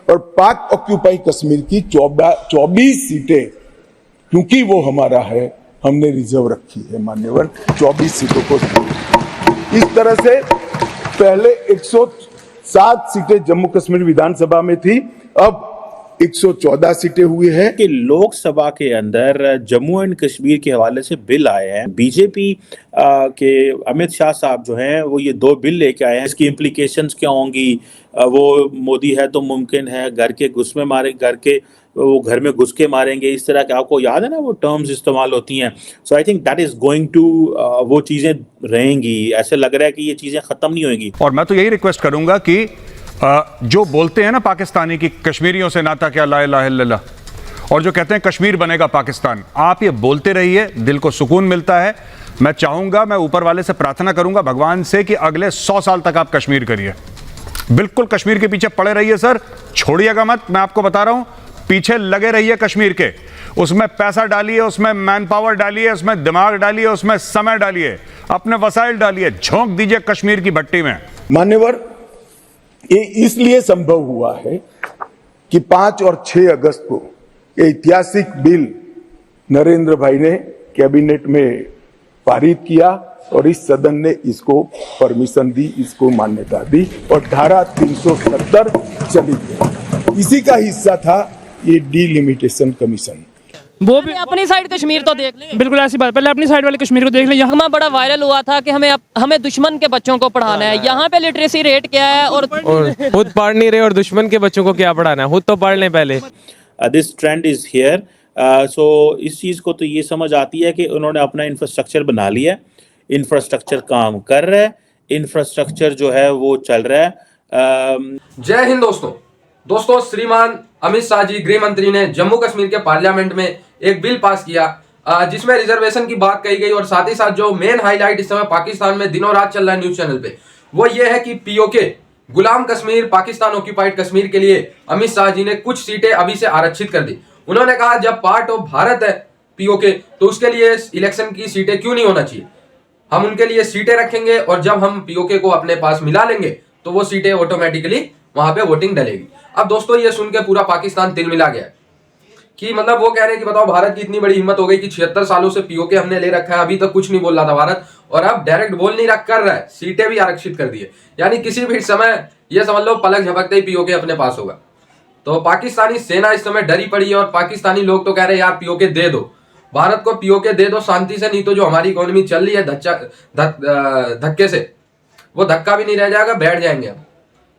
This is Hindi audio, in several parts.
और पाक ऑक्यूपाई कश्मीर की 24 सीटें, क्योंकि वो हमारा है, हमने रिजर्व रखी है मान्यवर, 24 सीटों को। इस तरह से पहले 107 सीटें जम्मू कश्मीर विधानसभा में थी, अब 114 सीटें हुई है कि लोकसभा के अंदर जम्मू एंड कश्मीर के हवाले से बिल आए हैं। बीजेपी के अमित शाह साहब जो हैं वो ये 2 बिल लेके आए हैं। इसकी इम्प्लीकेशंस क्या होंगी? वो मोदी है तो मुमकिन है घर के घुस में मारे, वो घर में घुस के मारेंगे, इस तरह के आपको याद है ना वो टर्म्स इस्तेमाल होती हैं। So I think that is going to, वो चीजें रहेंगी। ऐसे लग रहा है कि ये चीजें खत्म नहीं होंगी। और मैं तो यही रिक्वेस्ट करूंगा कि जो बोलते हैं ना पाकिस्तानी की कश्मीरियों से नाता क्या, ला इलाहा इल्लल्लाह, और जो कहते हैं कश्मीर बनेगा पाकिस्तान, आप ये बोलते रहिए, दिल को सुकून मिलता है। मैं चाहूंगा, मैं ऊपर वाले से प्रार्थना करूंगा भगवान से कि अगले 100 साल तक आप कश्मीर करिए, बिल्कुल कश्मीर के पीछे पड़े रहिए सर, छोड़िएगा मत। मैं आपको बता रहा हूं, पीछे लगे रहिए कश्मीर के, उसमें पैसा डालिए, उसमें मैन पावर डालिए, उसमें दिमाग डालिए, उसमें समय डालिए, अपने वसाइल डालिए, झोंक दीजिए कश्मीर की भट्टी में। मान्यवर, ये इसलिए संभव हुआ है कि 5 और 6 अगस्त को ये ऐतिहासिक बिल नरेंद्र भाई ने कैबिनेट में पारित किया और इस सदन ने इसको परमिशन दी, इसको मान्यता दी और धारा 370 चली गई। इसी का हिस्सा था ये डिलिमिटेशन कमीशन। वो भी अपनी साइड कश्मीर तो देख लें। बिल्कुल ऐसी बात, पहले अपनी साइड वाले कश्मीर को देख लें। यहाँ बड़ा वायरल हुआ था कि हमें दुश्मन के बच्चों को पढ़ाना है। यहाँ पे लिटरेसी रेट क्या है? और खुद पढ़ नहीं रहे और दुश्मन के बच्चों को क्या पढ़ाना है, खुद तो पढ़ लें पहले। This trend is here. So इस चीज को तो ये समझ आती है कि उन्होंने अपना इंफ्रास्ट्रक्चर बना लिया, इंफ्रास्ट्रक्चर काम कर रहा है, इंफ्रास्ट्रक्चर जो है वो चल रहा है। जय हिंद दोस्तों, श्रीमान अमित शाह जी गृह मंत्री ने जम्मू कश्मीर के पार्लियामेंट में एक बिल पास किया जिसमें रिजर्वेशन की बात कही गई और साथ ही साथ जो मेन हाईलाइट इस समय पाकिस्तान में दिनों रात चल रहा है न्यूज चैनल पे, वो ये है कि पीओके गुलाम कश्मीर, पाकिस्तान ऑक्यूपाइड कश्मीर के लिए अमित शाह जी ने कुछ सीटें अभी से आरक्षित कर दी। उन्होंने कहा जब पार्ट ऑफ भारत है पीओके तो उसके लिए इलेक्शन की सीटें क्यों नहीं होना चाहिए, हम उनके लिए सीटें रखेंगे और जब हम पीओके को अपने पास मिला लेंगे तो वो सीटें ऑटोमेटिकली वहां पे वोटिंग डलेगी। अब दोस्तों ये सुन के पूरा पाकिस्तान तिल मिला गया कि मतलब वो कह रहे हैं कि बताओ भारत की इतनी बड़ी हिम्मत हो गई कि 76 सालों से पीओके हमने ले रखा है, अभी तक कुछ नहीं बोल रहा था भारत, और अब डायरेक्ट बोल नहीं कर रहा है, सीटें भी आरक्षित कर दी है। यानी किसी भी समय ये समझ लो पलक झपकते ही पीओके अपने पास होगा। तो पाकिस्तानी सेना इस समय डरी पड़ी है और पाकिस्तानी लोग तो कह रहे हैं यार पीओके दे दो, भारत को पीओके दे दो शांति से, नहीं तो जो हमारी इकोनॉमी चल रही है धक्के से, वो धक्का भी नहीं रह जाएगा, बैठ जाएंगे हम।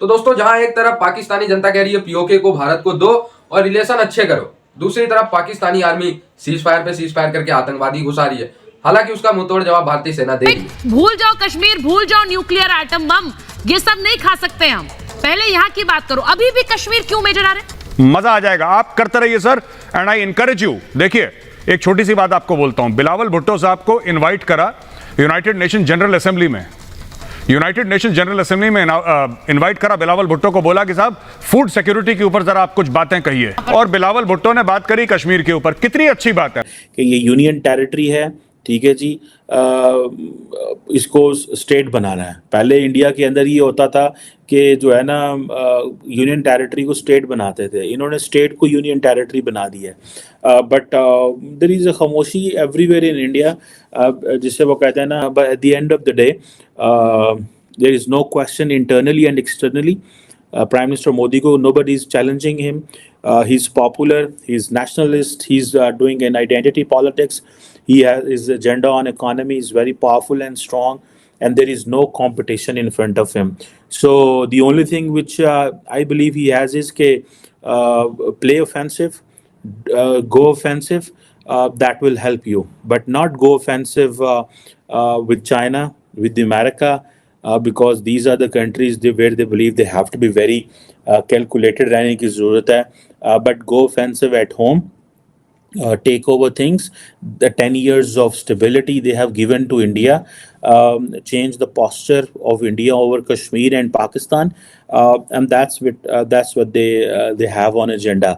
तो दोस्तों जहां एक तरफ पाकिस्तानी जनता कह रही है पीओके को भारत को दो और रिलेशन अच्छे करो, दूसरी तरफ पाकिस्तानी आर्मी सीज फायर करके आतंकवादी घुसा रही है। हालांकि उसका मुंहतोड़ जवाब भारतीय सेना देगी। भूल जाओ कश्मीर, भूल जाओ न्यूक्लियर एटम बम, ये सब नहीं खा सकते हम। पहले यहाँ की बात करो, अभी भी कश्मीर क्यों मेजर आ रहे? मजा आ जाएगा, आप करते रहिए sir, and I encourage you. देखिए एक छोटी सी बात आपको बोलता हूं, बिलावल भुट्टो साहब को इनवाइट करा यूनाइटेड नेशन जनरल असेंबली में, यूनाइटेड नेशन जनरल असेंबली में इनवाइट करा बिलावल भुट्टो को, बोला कि साहब फूड सिक्योरिटी के ऊपर जरा आप कुछ बातें कहिए, और बिलावल भुट्टो ने बात करी कश्मीर के ऊपर। कितनी अच्छी बात है कि ये यूनियन टेरिटरी है, ठीक है जी, इसको स्टेट बनाना है। पहले इंडिया के अंदर ये होता था कि जो है ना यूनियन टेरिटरी को स्टेट बनाते थे, इन्होंने स्टेट को यूनियन टेरिटरी बना दिया है। बट देयर इज़ अ खामोशी एवरीवेयर इन इंडिया, जिससे वो कहते हैं ना, at the end of the day there is no question internally and externally. Prime Minister Modi ko nobody is challenging him. He's popular, he's nationalist, he's doing an identity politics. He has his agenda on economy is very powerful and strong, and there is no competition in front of him. So the only thing which I believe he has is ke play offensive, go offensive. That will help you, but not go offensive with China, with America. Because these are the countries where they believe they have to be very calculated रहने की ज़रूरत है, but go offensive at home, take over things. The 10 years of stability they have given to India, change the posture of India over Kashmir and Pakistan, and that's what they have on agenda.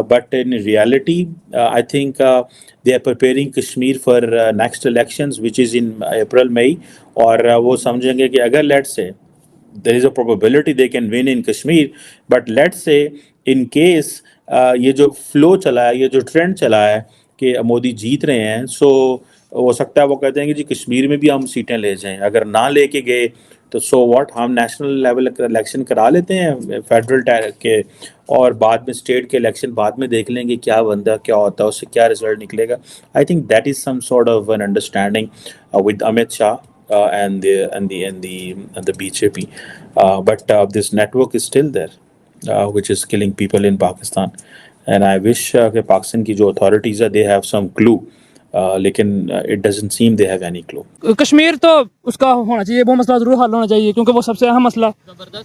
But in reality, I think they are preparing Kashmir for next elections, which is in April, May, और वो समझेंगे कि अगर let's say there is a probability they can win in Kashmir, but let's say in case ये जो फ्लो चला है, ये जो ट्रेंड चला है कि मोदी जीत रहे हैं, सो हो सकता है वो कहते हैं कि जी कश्मीर में भी हम सीटें ले जाएं। अगर ना लेके गए तो सो व्हाट, हम नेशनल लेवल इलेक्शन करा लेते हैं फेडरल के, और बाद में स्टेट के इलेक्शन बाद में देख लेंगे क्या बनता, क्या होता है, उससे क्या रिजल्ट निकलेगा। I think that is some sort of an understanding with Amit Shah and the BJP, but this network is still there, which is killing people in Pakistan, and I wish कि पाकिस्तान की जो authorities है they have some clue, लेकिन it doesn't seem they have any clue. Kashmir तो उसका होना चाहिए, वो मसला जरूर हल होना चाहिए क्योंकि वो सबसे अहम मसला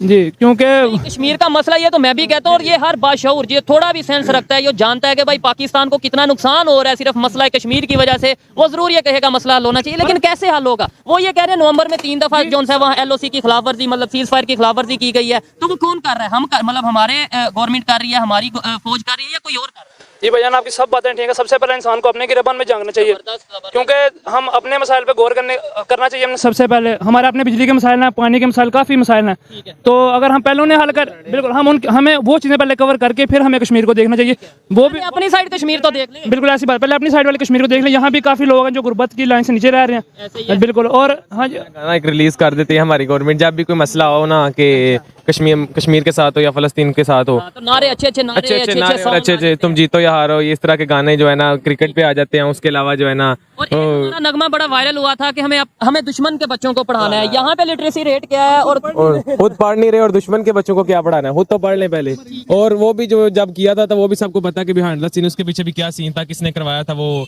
जी, क्योंकि कश्मीर का मसला ये तो मैं भी कहता हूँ, और ये हर बाशऊर जो थोड़ा भी सेंस रखता है, ये जानता है कि भाई पाकिस्तान को कितना नुकसान हो रहा है सिर्फ मसला कश्मीर की वजह से, वो जरूर ये कहेगा मसला हल होना चाहिए। लेकिन कैसे हल होगा? वो ये कह रहे हैं नवंबर में 3 दफा जो है वहाँ LOC की खिलाफवर्जी, मतलब सीज फायर की खिलाफवर्जी की गई है, तो वो कौन कर रहा है? हम मतलब हमारे गवर्नमेंट कर रही है, हमारी फौज कर रही है, या कोई और कर रहा है? जी भैया आपकी सब बातें ठीक है। सबसे पहले इंसान को अपने गिरबान में झांकना चाहिए, क्योंकि हम अपने मसाइल पे गौर करना चाहिए। हमने सबसे पहले हमारे अपने बिजली के मसाइल हैं, पानी के मसाइल, काफ़ी मसाइल हैं, तो अगर हम पहले उन्हें हल कर, बिल्कुल हमें वो चीज़ें पहले कवर करके फिर हमें कश्मीर को देखना चाहिए। वो भी अपनी साइड कश्मीर तो देख लें, बिल्कुल ऐसी बात, पहले अपनी साइड वाले कश्मीर को देख लें। यहाँ भी काफ़ी लोग हैं जो गुर्बत की लाइन से नीचे रह रहे हैं, बिल्कुल। और हाँ जी, एक रिलीज कर देती है हमारी गवर्नमेंट जब भी कोई मसला हो ना, कि कश्मीर के साथ हो या फलस्तीन के साथ हो, तो नारे अच्छे अच्छे तुम जीतो या हारो, ये इस तरह के गाने जो है ना क्रिकेट पे आ जाते हैं। उसके अलावा जो है ना, और एक हमारा नगमा बड़ा वायरल हुआ था कि हमें दुश्मन के बच्चों को पढ़ाना है। यहाँ पे लिटरेसी रेट क्या है? और खुद पढ़ नहीं रहे और दुश्मन के बच्चों को क्या पढ़ाना है, खुद तो पढ़ लें पहले। और वो भी जो जब किया था वो भी सबको पता कि बिहाइंड द सीन उसके पीछे भी क्या सीन था, किसने करवाया था, वो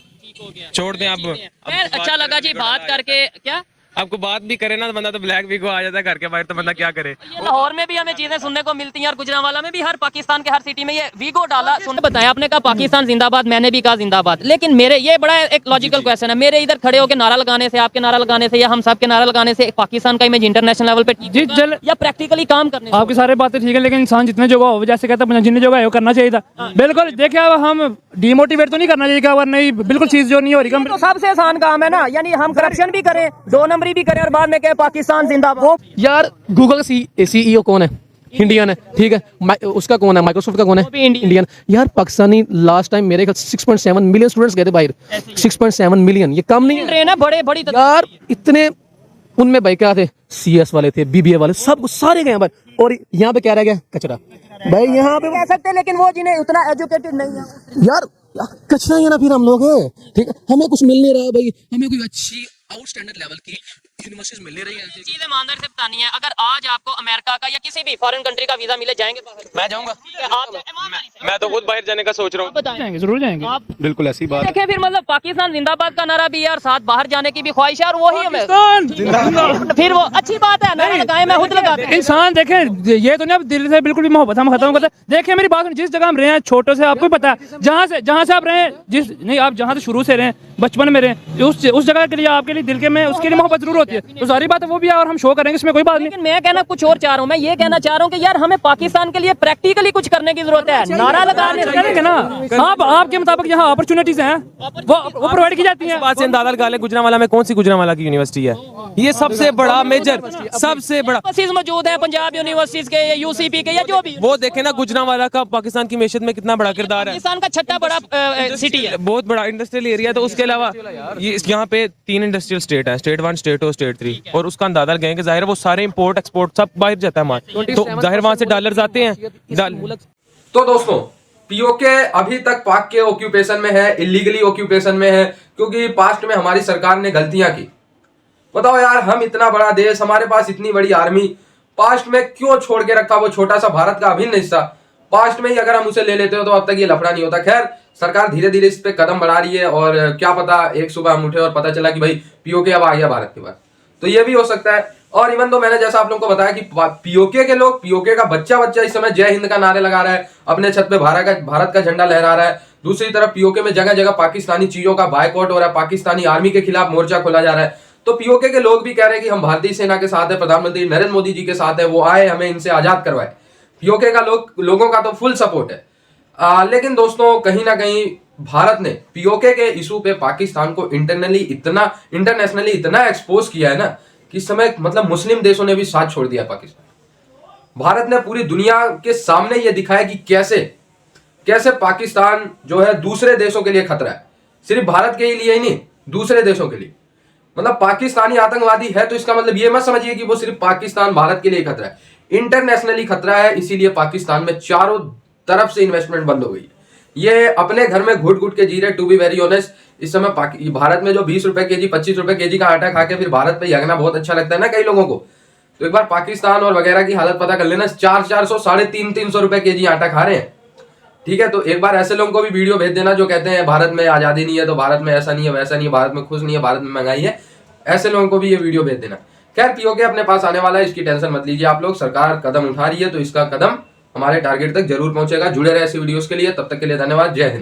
छोड़ दें। अब अच्छा लगा जी बात करके। क्या आपको बात भी करे ना तो बंदा तो ब्लैक वीक आ जाता है घर के बाहर, तो बंदा क्या करे। ये लाहौर में भी हमें चीजें सुनने को मिलती हैं, और गुजरांवाला में भी, हर पाकिस्तान के हर सिटी में ये वीगो डाला। सुनने बताया आपने कहा पाकिस्तान जिंदाबाद, मैंने भी कहा जिंदाबाद, लेकिन मेरे ये बड़ा एक लॉजिकल क्वेश्चन है, मेरे इधर खड़े होकर नारा लगाने से, आपके नारा लगाने से, या हम सब के नारा लगाने से पाकिस्तान का इमेज इंटरनेशनल लेवल पे जी चल, या प्रैक्टिकली काम करने से? आपकी सारी बातें ठीक है, लेकिन इंसान जितने जगह हो, जैसे कहता है जितने जगह है वो करना चाहिए था। बिल्कुल देखिए, अब हम डिमोटिवेट तो नहीं करना चाहिए, अगर नहीं बिल्कुल चीज जो नहीं हो रही। तो सबसे आसान काम है ना, यानी हम करप्शन भी करें, 2 नंबरी भी करें, और बाद में कहे पाकिस्तान जिंदाबाद। यार गूगल का CEO कौन है? इंडियन है, ठीक है। उसका कौन है? माइक्रोसॉफ्ट का कौन है? इंडियन। यार पाकिस्तानी लास्ट टाइम मेरे ख्याल 6.7 मिलियन स्टूडेंट्स गए थे बाहर। 6.7 मिलियन, ये कम नहीं है बड़े बड़ी यार। इतने उनमें भाई क्या थे, CS वाले थे, BBA वाले, सब सारे गए भाई। और यहाँ पे क्या रह गया? कचरा भाई। यहाँ पे कह सकते हैं, लेकिन वो जिन्हें उतना एजुकेटेड नहीं है यार कचरा है ना, फिर हम लोग हैं, ठीक है। हमें कुछ मिल नहीं रहा है भाई, हमें कोई अच्छी आउटस्टैंडर्ड लेवल की यूनिवर्सिटीज मिल नहीं रही है। चीजें ईमानदारी से बतानी है। अगर आज आपको अमेरिका का या किसी भी फॉरेन कंट्री का वीजा मिले, जाएंगे बाहर? मैं जाऊंगा, आप मैं तो खुद बाहर जाने का सोच रहा हूँ। जाएंगे, जरूर जाएंगे, बिल्कुल ऐसी बात। देखें फिर मतलब पाकिस्तान जिंदाबाद का नारा भी है, और साथ बाहर जाने की भी ख्वाहिश है, और वही हमें फिर वो अच्छी बात है, नारा लगाएं, मैं खुद लगाता हूं। इंसान देखें, ये तो नहीं अब दिल से बिल्कुल भी मोहब्बत हम खत्म करते। देखिए मेरी बात, जिस जगह हम रहे हैं छोटे से, आपको पता है, जहाँ से आप रहे हैं, आप जहाँ से शुरू से रहे, बचपन में रहे, उस जगह के लिए आपके लिए दिल के में उसके लिए मोहब्बत जरूर होती है, तो सारी बात वो भी है, और हम शो करेंगे, इसमें कोई बात नहीं। लेकिन मैं कहना कुछ और चाह रहा हूँ, मैं ये कहना चाह रहा हूँ कि यार हमें पाकिस्तान के लिए प्रैक्टिकली कुछ करने की जरूरत है। नारा लगाने करेंगे ना आप, आपके मुताबिक यहाँ अपॉर्चुनिटीज हैं वो प्रोवाइड की जाती हैं। बात से अंदाजा लगा लें, गुजरांवाला में कौन सी गुजरांवाला की यूनिवर्सिटी है? ये सबसे बड़ा मेजर, सबसे बड़ा मौजूद है, पंजाब यूनिवर्सिटीज के, UCP के, या जो भी। वो देखे ना गुजरांवाला का पाकिस्तान की मैशत में कितना बड़ा किरदार है। पाकिस्तान का छठा बड़ा सिटी है, बहुत बड़ा इंडस्ट्रियल एरिया। तो उसके अलावा ये यहाँ पे 3 इंडस्ट्रियल स्टेट है, स्टेट 1, स्टेट 2, स्टेट 3, और उसका अंदाजा लगाएंगे, जाहिर है वो सारे इंपोर्ट एक्सपोर्ट सब बाहर जाता है हमारे, तो जाहिर वहां से डॉलर्स आते हैं। तो दोस्तों, POK अभी तक पाक के ऑक्यूपेशन में है, इलीगली ऑक्यूपेशन में है, क्योंकि पास्ट में हमारी सरकार ने गलतियां की। बताओ यार, हम इतना बड़ा देश, हमारे पास इतनी बड़ी आर्मी, पास्ट में क्यों छोड़ के रखा वो छोटा सा भारत का अभिन्न हिस्सा? पास्ट में ही अगर हम उसे ले लेते हो तो अब तक ये लफड़ा नहीं होता। खैर, सरकार धीरे धीरे इस पे कदम बढ़ा रही है, और क्या पता एक सुबह हम उठे और पता चला कि भाई POK अब आ गया भारत के पास, तो ये भी हो सकता है। और इवन तो मैंने जैसा आप लोगों को बताया कि POK के लोग, POK का बच्चा इस समय जय हिंद का नारे लगा रहा है, अपने छत पे भारत का झंडा लहरा रहा है। दूसरी तरफ POK में जगह जगह पाकिस्तानी चीजों का बायकॉट हो रहा है, पाकिस्तानी आर्मी के खिलाफ मोर्चा खोला जा रहा है। तो POK के लोग भी कह रहे हैं कि हम भारतीय सेना के साथ है, प्रधानमंत्री नरेंद्र मोदी जी के साथ है, वो आए हमें इनसे आजाद करवाए। POK का लोगों का तो फुल सपोर्ट है। लेकिन दोस्तों, कहीं ना कहीं भारत ने POK के इशू पे पाकिस्तान को इंटरनेशनली इतना एक्सपोज किया है ना, कि इस समय मतलब मुस्लिम देशों ने भी साथ छोड़ दिया पाकिस्तान। भारत ने पूरी दुनिया के सामने ये दिखाया कि कैसे पाकिस्तान जो है दूसरे देशों के लिए खतरा है, सिर्फ भारत के लिए ही नहीं, दूसरे देशों के लिए। मतलब पाकिस्तानी आतंकवादी है तो इसका मतलब ये मत समझिए कि वो सिर्फ पाकिस्तान भारत के लिए खतरा है, इंटरनेशनली खतरा है। इसीलिए पाकिस्तान में चारों तरफ से इन्वेस्टमेंट बंद हो गई है। ये अपने घर में घुट घुट के जी रहे। टू बी वेरी ऑनेस्ट, इस समय भारत में जो 20 रुपए केजी 25 रुपए केजी का आटा खा के फिर भारत पे यगना बहुत अच्छा लगता है ना कई लोगों को, तो एक बार पाकिस्तान और वगैरह की हालत पता कर लेना। 400 350 रुपए केजी आटा खा रहे हैं, ठीक है। तो एक बार ऐसे लोगों को भी वीडियो भेज देना जो कहते हैं भारत में आजादी नहीं है, तो भारत में ऐसा नहीं है वैसा नहीं है, भारत में खुश नहीं है, भारत में महंगाई है, ऐसे लोगों को भी ये वीडियो भेज देना। खैर पीओके अपने पास आने वाला है, इसकी टेंशन मत लीजिए आप लोग। सरकार कदम उठा रही है तो इसका कदम हमारे टारगेट तक जरूर पहुंचेगा। जुड़े रहे ऐसी वीडियोस के लिए, तब तक के लिए धन्यवाद। जय हिंद।